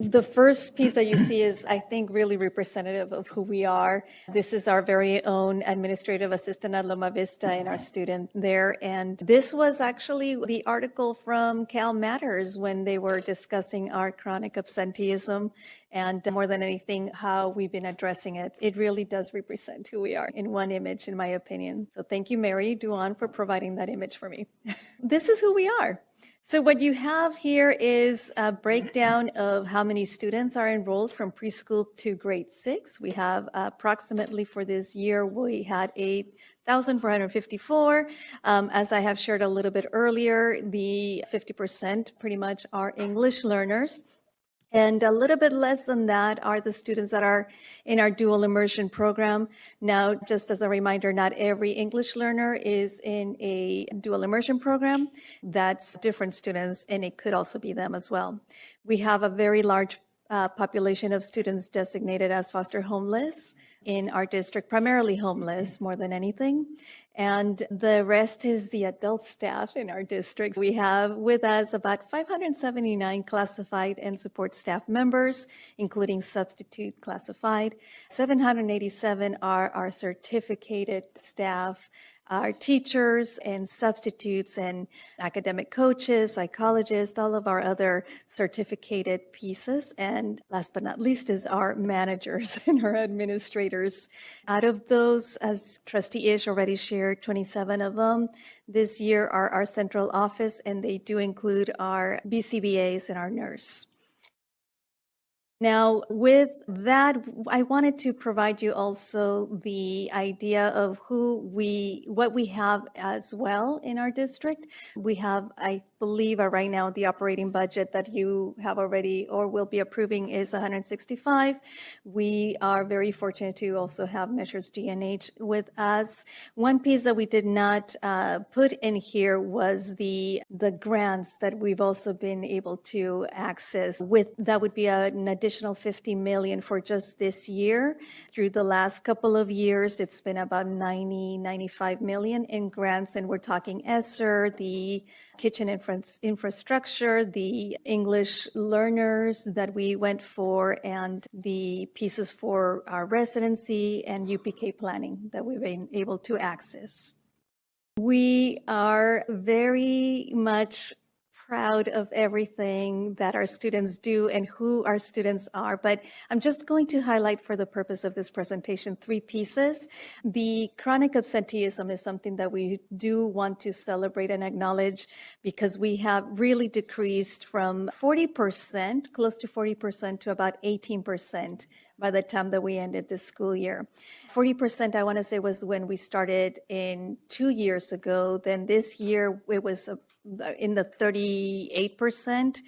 The first piece that you see is, I think, really representative of who we are. This is our very own administrative assistant at Loma Vista and our student there. And this was actually the article from Cal Matters when they were discussing our chronic absenteeism and more than anything, how we've been addressing it. It really does represent who we are in one image, in my opinion. So thank you, Mary Duan, for providing that image for me. This is who we are. So what you have here is a breakdown of how many students are enrolled from preschool to grade 6. We have approximately for this year, we had 8,454. As I have shared a little bit earlier, the 50% pretty much are English learners. And a little bit less than that are the students that are in our dual immersion program. Now, just as a reminder, not every English learner is in a dual immersion program. That's different students, and it could also be them as well. We have a very large population of students designated as foster homeless in our district, primarily homeless more than anything. And the rest is the adult staff in our district. We have with us about 579 classified and support staff members, including substitute classified. 787 are our certificated staff, our teachers and substitutes and academic coaches, psychologists, all of our other certificated pieces. And last but not least is our managers and our administrators. Out of those, as Trustee Ish already shared, 27 of them this year are our central office, and they do include our BCBAs and our nurse. Now, with that, I wanted to provide you also the idea of what we have as well in our district. We have, I believe, right now the operating budget that you have already or will be approving is 165. We are very fortunate to also have Measures G&H with us. One piece that we did not put in here was the grants that we've also been able to access with. That would be an additional $50 million for just this year. Through the last couple of years, it's been about $95 million in grants, and we're talking ESSER, the kitchen infrastructure, the English learners that we went for, and the pieces for our residency and UPK planning that we've been able to access. We are very much proud of everything that our students do and who our students are, but I'm just going to highlight for the purpose of this presentation 3 pieces. The chronic absenteeism is something that we do want to celebrate and acknowledge because we have really decreased from 40%, close to 40%, to about 18% by the time that we ended this school year. 40%, I want to say, was when we started in 2 years ago. Then this year, it was in the 38%.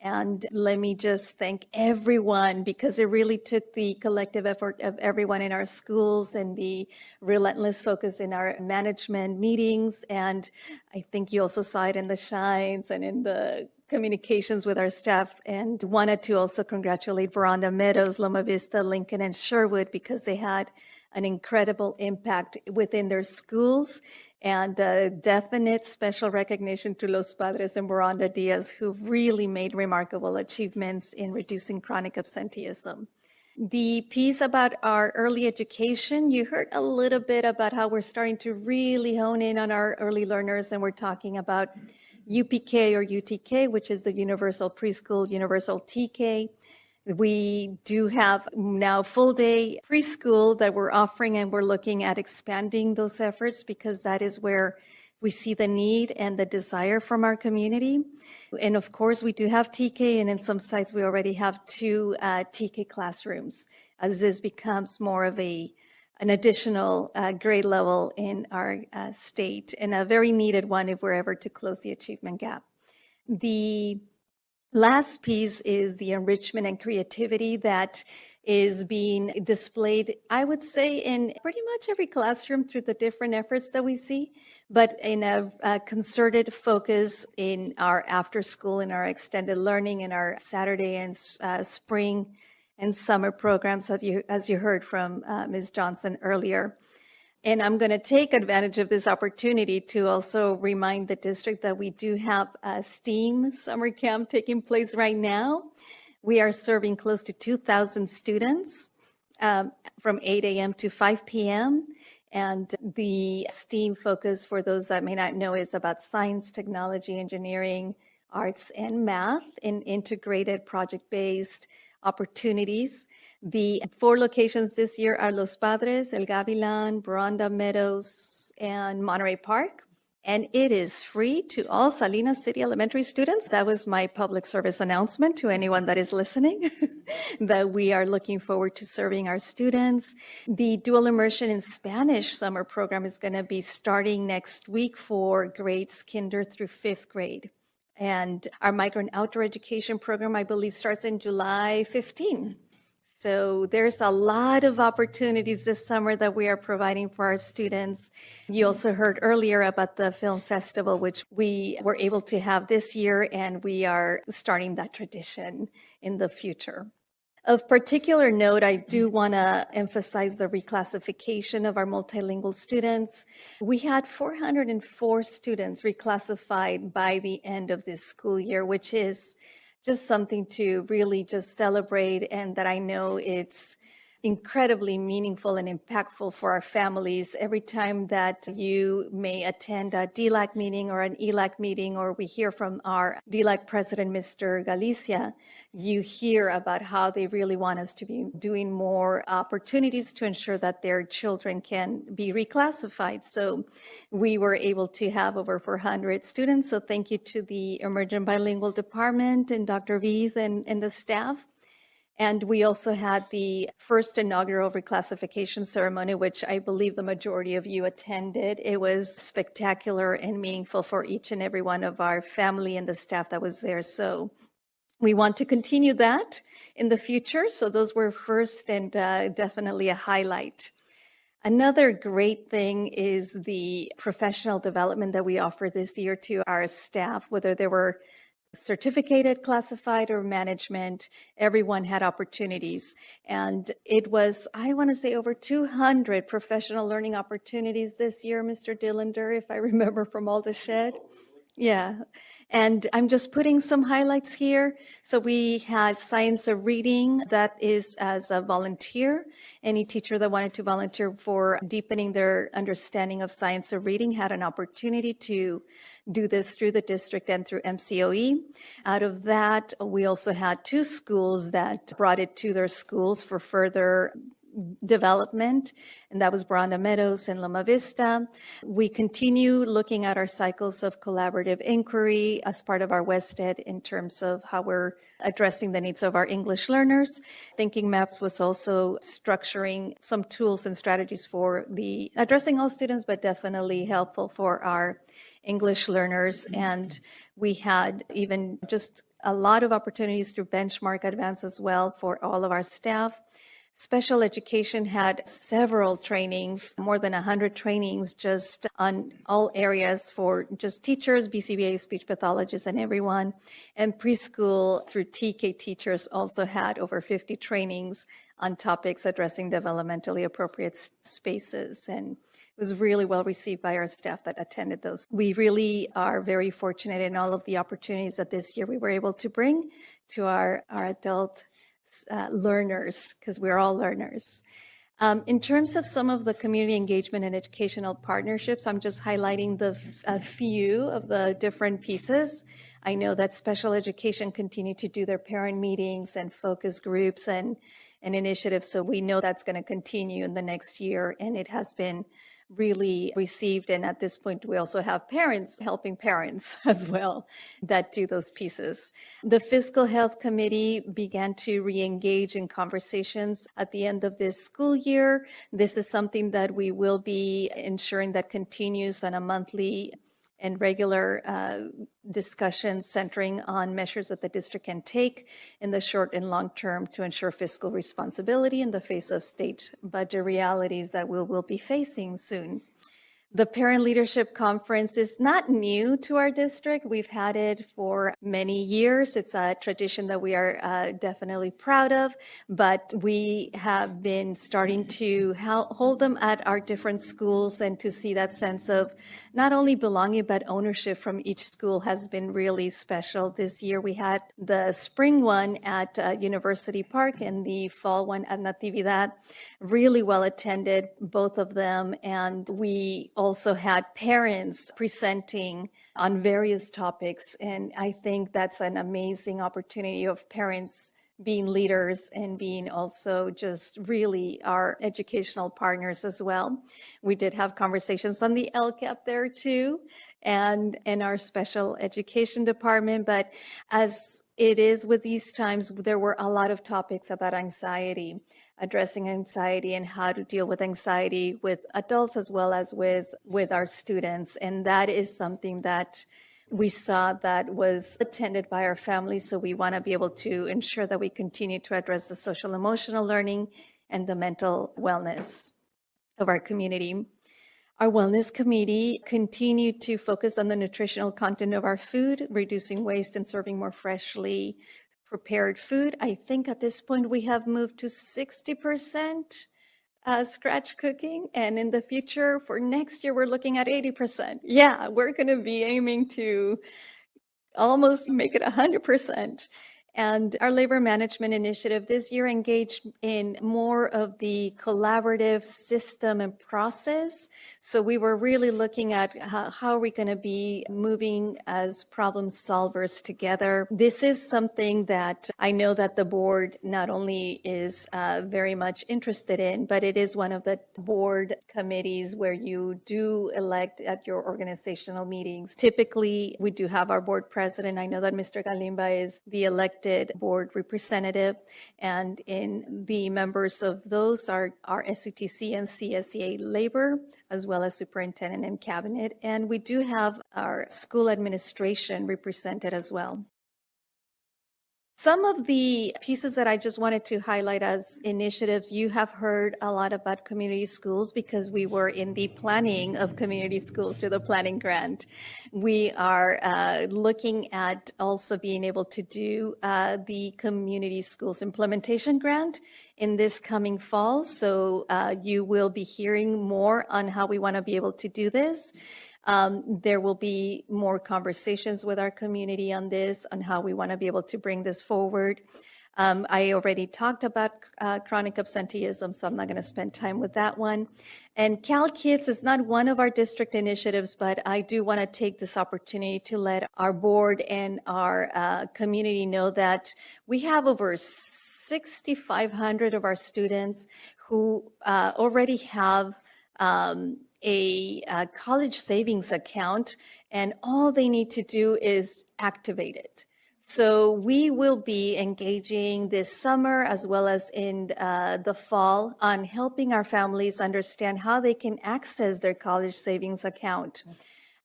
And let me just thank everyone, because it really took the collective effort of everyone in our schools and the relentless focus in our management meetings. And I think you also saw it in the shines and in the communications with our staff, and wanted to also congratulate Veranda Meadows, Loma Vista, Lincoln, and Sherwood, because they had an incredible impact within their schools, and a definite special recognition to Los Padres and Veranda Diaz, who really made remarkable achievements in reducing chronic absenteeism. The piece about our early education, you heard a little bit about how we're starting to really hone in on our early learners, and we're talking about UPK or UTK, which is the Universal Preschool, Universal TK. We do have now full day preschool that we're offering, and we're looking at expanding those efforts because that is where we see the need and the desire from our community. And of course, we do have TK, and in some sites we already have 2 TK classrooms, as this becomes more of an additional grade level in our state, and a very needed one if we're ever to close the achievement gap. The last piece is the enrichment and creativity that is being displayed, I would say, in pretty much every classroom through the different efforts that we see, but in a concerted focus in our after school, in our extended learning, in our Saturday and spring and summer programs, as you heard from Ms. Johnson earlier. And I'm going to take advantage of this opportunity to also remind the district that we do have a STEAM summer camp taking place right now. We are serving close to 2,000 students from 8 a.m. to 5 p.m. And the STEAM focus, for those that may not know, is about science, technology, engineering, arts, and math in integrated project-based opportunities. The 4 locations this year are Los Padres, El Gavilan, Bronda Meadows, and Monterey Park. And it is free to all Salinas City Elementary students. That was my public service announcement to anyone that is listening, that we are looking forward to serving our students. The dual immersion in Spanish summer program is going to be starting next week for grades kinder through 5th grade. And our migrant outdoor education program, I believe, starts in July 15. So there's a lot of opportunities this summer that we are providing for our students. You also heard earlier about the film festival, which we were able to have this year, and we are starting that tradition in the future. Of particular note, I do want to emphasize the reclassification of our multilingual students. We had 404 students reclassified by the end of this school year, which is just something to really just celebrate, and that I know it's incredibly meaningful and impactful for our families. Every time that you may attend a DLAC meeting or an ELAC meeting, or we hear from our DLAC president, Mr. Galicia, you hear about how they really want us to be doing more opportunities to ensure that their children can be reclassified. So we were able to have over 400 students. So thank you to the Emergent Bilingual Department and Dr. Veith and the staff. And we also had the first inaugural reclassification ceremony, which I believe the majority of you attended. It was spectacular and meaningful for each and every one of our family and the staff that was there. So we want to continue that in the future. So those were first and definitely a highlight. Another great thing is the professional development that we offer this year to our staff, whether they were certificated, classified, or management. Everyone had opportunities. And it was, I want to say, over 200 professional learning opportunities this year, Mr. Dillender, if I remember from Aldershot. Yeah. And I'm just putting some highlights here. So we had science of reading, that is as a volunteer. Any teacher that wanted to volunteer for deepening their understanding of science of reading had an opportunity to do this through the district and through MCOE. Out of that, we also had 2 schools that brought it to their schools for further development, and that was Bronda Meadows and Loma Vista. We continue looking at our cycles of collaborative inquiry as part of our WestEd in terms of how we're addressing the needs of our English learners. Thinking Maps was also structuring some tools and strategies for the addressing all students, but definitely helpful for our English learners. And we had even just a lot of opportunities through Benchmark Advance as well for all of our staff. Special education had several trainings, more than 100 trainings just on all areas for just teachers, BCBA, speech pathologists, and everyone. And preschool through TK teachers also had over 50 trainings on topics addressing developmentally appropriate spaces. And it was really well received by our staff that attended those. We really are very fortunate in all of the opportunities that this year we were able to bring to our adult learners, because we're all learners. In terms of some of the community engagement and educational partnerships, I'm just highlighting a few of the different pieces. I know that special education continue to do their parent meetings and focus groups and initiatives, so we know that's going to continue in the next year, and it has been really received. And at this point, we also have parents helping parents as well that do those pieces. The Fiscal Health Committee began to re-engage in conversations at the end of this school year. This is something that we will be ensuring that continues on a monthly and regular discussions centering on measures that the district can take in the short and long term to ensure fiscal responsibility in the face of state budget realities that we will be facing soon. The Parent Leadership Conference is not new to our district. We've had it for many years. It's a tradition that we are definitely proud of, but we have been starting to hold them at our different schools, and to see that sense of not only belonging but ownership from each school has been really special. This year we had the spring one at University Park and the fall one at Natividad. Really well attended, both of them, and we also had parents presenting on various topics. And I think that's an amazing opportunity of parents being leaders and being also just really our educational partners as well. We did have conversations on the LCAP there too, and in our special education department. But as it is with these times, there were a lot of topics about anxiety, addressing anxiety and how to deal with anxiety with adults as well as with our students. And that is something that we saw that was attended by our families. So we want to be able to ensure that we continue to address the social emotional learning and the mental wellness of our community. Our wellness committee continued to focus on the nutritional content of our food, reducing waste and serving more freshly prepared food. I think at this point we have moved to 60% scratch cooking, and in the future for next year we're looking at 80%. Yeah, we're going to be aiming to almost make it 100%. And our labor management initiative this year engaged in more of the collaborative system and process. So we were really looking at how are we going to be moving as problem solvers together. This is something that I know that the board not only is very much interested in, but it is one of the board committees where you do elect at your organizational meetings. Typically, we do have our board president. I know that Mr. Galimba is the elected board representative, and in the members of those are our SCTC and CSEA labor, as well as superintendent and cabinet. And we do have our school administration represented as well. Some of the pieces that I just wanted to highlight as initiatives, you have heard a lot about community schools because we were in the planning of community schools through the planning grant. We are looking at also being able to do the community schools implementation grant in this coming fall. So you will be hearing more on how we want to be able to do this. There will be more conversations with our community on this, on how we want to be able to bring this forward. I already talked about chronic absenteeism, so I'm not going to spend time with that one. And Cal Kids is not one of our district initiatives, but I do want to take this opportunity to let our board and our community know that we have over 6,500 of our students who already have a college savings account, and all they need to do is activate it. So we will be engaging this summer as well as in the fall on helping our families understand how they can access their college savings account.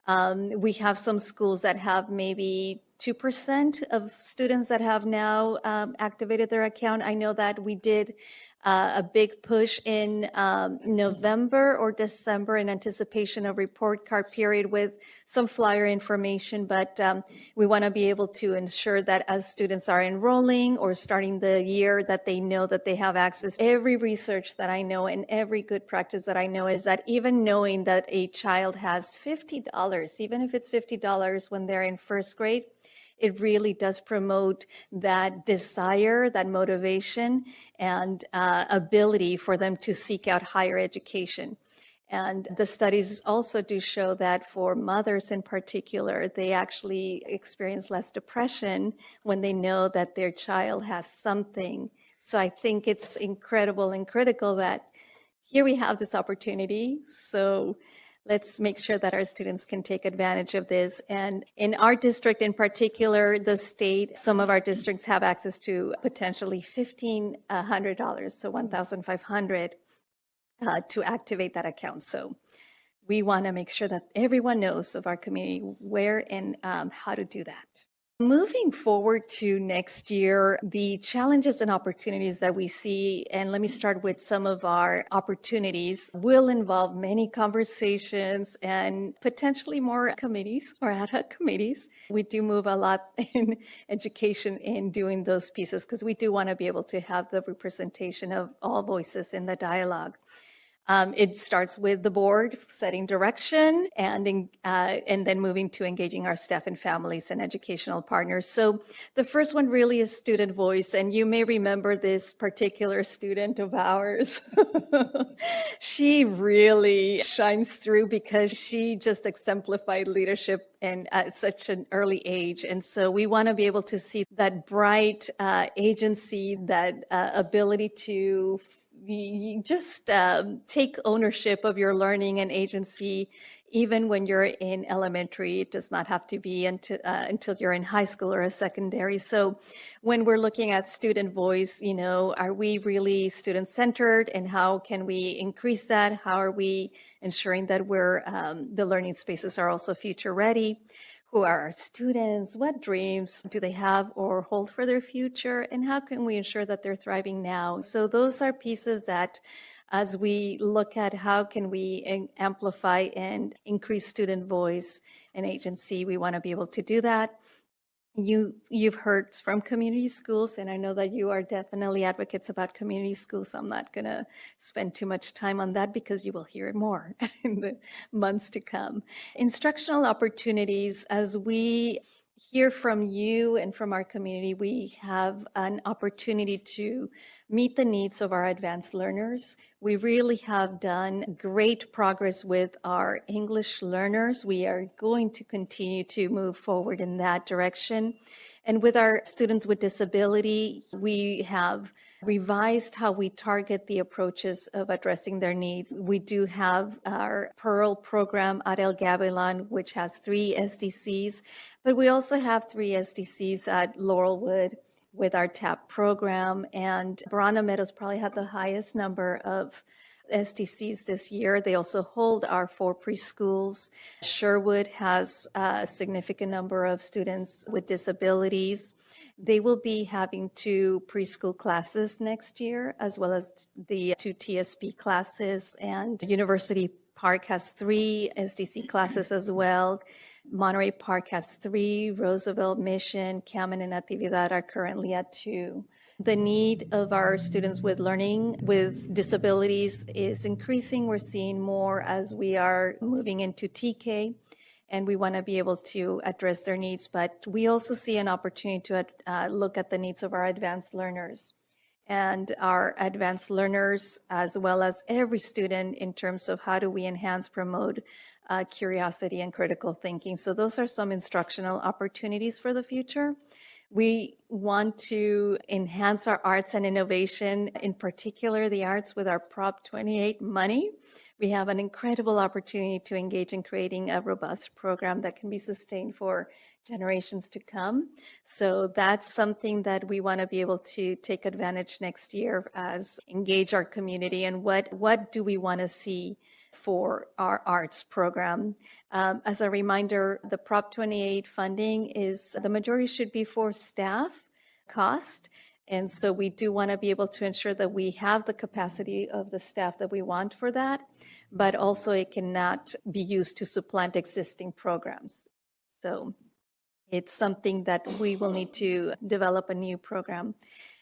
We have some schools that have maybe 2% of students that have now activated their account. I know that we did a big push in November or December in anticipation of report card period with some flyer information, but we want to be able to ensure that as students are enrolling or starting the year, that they know that they have access. Every research that I know and every good practice that I know is that even knowing that a child has $50, even if it's $50 when they're in first grade, it really does promote that desire, that motivation, and ability for them to seek out higher education. And the studies also do show that for mothers in particular, they actually experience less depression when they know that their child has something. So I think it's incredible and critical that here we have this opportunity. So let's make sure that our students can take advantage of this. And in our district in particular, the state, some of our districts have access to potentially $1,500, so $1,500 to activate that account. So we want to make sure that everyone knows of our community where and how to do that. Moving forward to next year, the challenges and opportunities that we see, and let me start with some of our opportunities, will involve many conversations and potentially more committees or ad hoc committees. We do move a lot in education in doing those pieces because we do want to be able to have the representation of all voices in the dialogue. It starts with the board setting direction and then moving to engaging our staff and families and educational partners. So the first one really is student voice. And you may remember this particular student of ours. She really shines through because she just exemplified leadership and at such an early age. And so we want to be able to see that bright agency, that ability to you just take ownership of your learning and agency, even when you're in elementary. It does not have to be until you're in high school or a secondary. So when we're looking at student voice, are we really student-centered, and how can we increase that? How are we ensuring that the learning spaces are also future-ready? Who are our students? What dreams do they have or hold for their future? And how can we ensure that they're thriving now? So those are pieces that, as we look at how can we amplify and increase student voice and agency, we want to be able to do that. You've heard from community schools, and I know that you are definitely advocates about community schools. So I'm not going to spend too much time on that because you will hear it more in the months to come. Instructional opportunities, as we hear from you and from our community, we have an opportunity to meet the needs of our advanced learners. We really have done great progress with our English learners. We are going to continue to move forward in that direction. And with our students with disability, we have revised how we target the approaches of addressing their needs. We do have our Pearl program at El Gavilan, which has 3 SDCs, but we also have 3 SDCs at Laurelwood with our TAP program, and Barana Meadows probably had the highest number of SDCs this year. They also hold our 4 preschools. Sherwood has a significant number of students with disabilities. They will be having 2 preschool classes next year, as well as the 2 TSP classes, and University Park has 3 SDC classes as well. Monterey Park has 3, Roosevelt, Mission, Cameron, and Natividad are currently at 2. The need of our students with learning with disabilities is increasing. We're seeing more as we are moving into TK, and we want to be able to address their needs. But we also see an opportunity to look at the needs of our advanced learners. And our advanced learners, as well as every student, in terms of how do we enhance, promote curiosity and critical thinking. So those are some instructional opportunities for the future. We want to enhance our arts and innovation, in particular the arts, with our Prop 28 money. We have an incredible opportunity to engage in creating a robust program that can be sustained for generations to come. So that's something that we want to be able to take advantage next year as engage our community, and what do we want to see for our arts program. As a reminder, the Prop 28 funding is, the majority should be for staff cost. And so we do want to be able to ensure that we have the capacity of the staff that we want for that, but also it cannot be used to supplant existing programs. So it's something that we will need to develop a new program.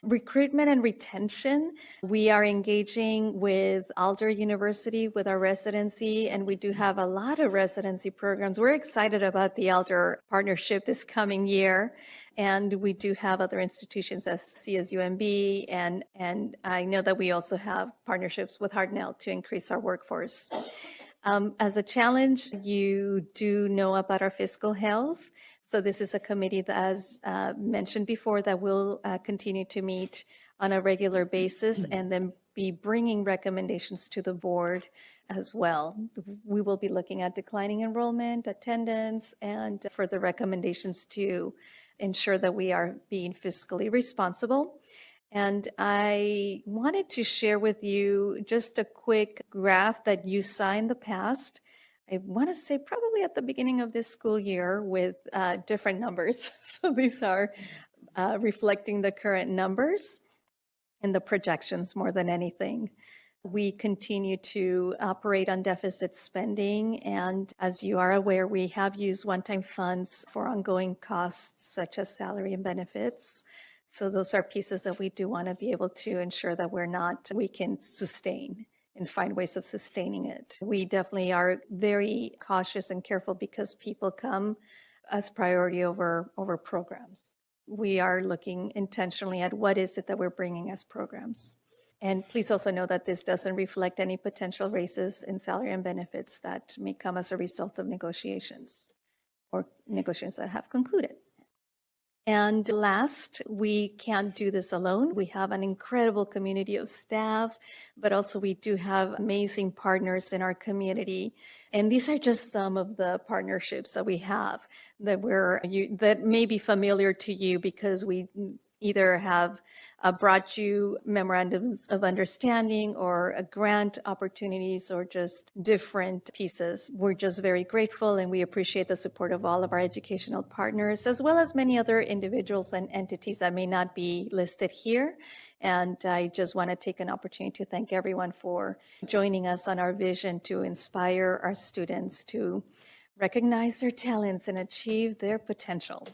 Recruitment and retention. We are engaging with Alder University with our residency, and we do have a lot of residency programs. We're excited about the Alder partnership this coming year, and we do have other institutions as CSUMB, and I know that we also have partnerships with Hartnell to increase our workforce. As a challenge, you do know about our fiscal health. So this is a committee that, as mentioned before, that will continue to meet on a regular basis and then be bringing recommendations to the board as well. We will be looking at declining enrollment, attendance, and further recommendations to ensure that we are being fiscally responsible. And I wanted to share with you just a quick graph that you saw in the past. I want to say probably at the beginning of this school year with different numbers. So these are reflecting the current numbers and the projections more than anything. We continue to operate on deficit spending, and as you are aware, we have used one-time funds for ongoing costs such as salary and benefits. So those are pieces that we do want to be able to ensure that we can sustain and find ways of sustaining it. We definitely are very cautious and careful because people come as priority over programs. We are looking intentionally at what is it that we're bringing as programs. And please also know that this doesn't reflect any potential raises in salary and benefits that may come as a result of negotiations or negotiations that have concluded. And last, we can't do this alone. We have an incredible community of staff, but also we do have amazing partners in our community. And these are just some of the partnerships that we have that may be familiar to you because we either have brought you memorandums of understanding or grant opportunities or just different pieces. We're just very grateful and we appreciate the support of all of our educational partners, as well as many other individuals and entities that may not be listed here. And I just want to take an opportunity to thank everyone for joining us on our vision to inspire our students to recognize their talents and achieve their potential.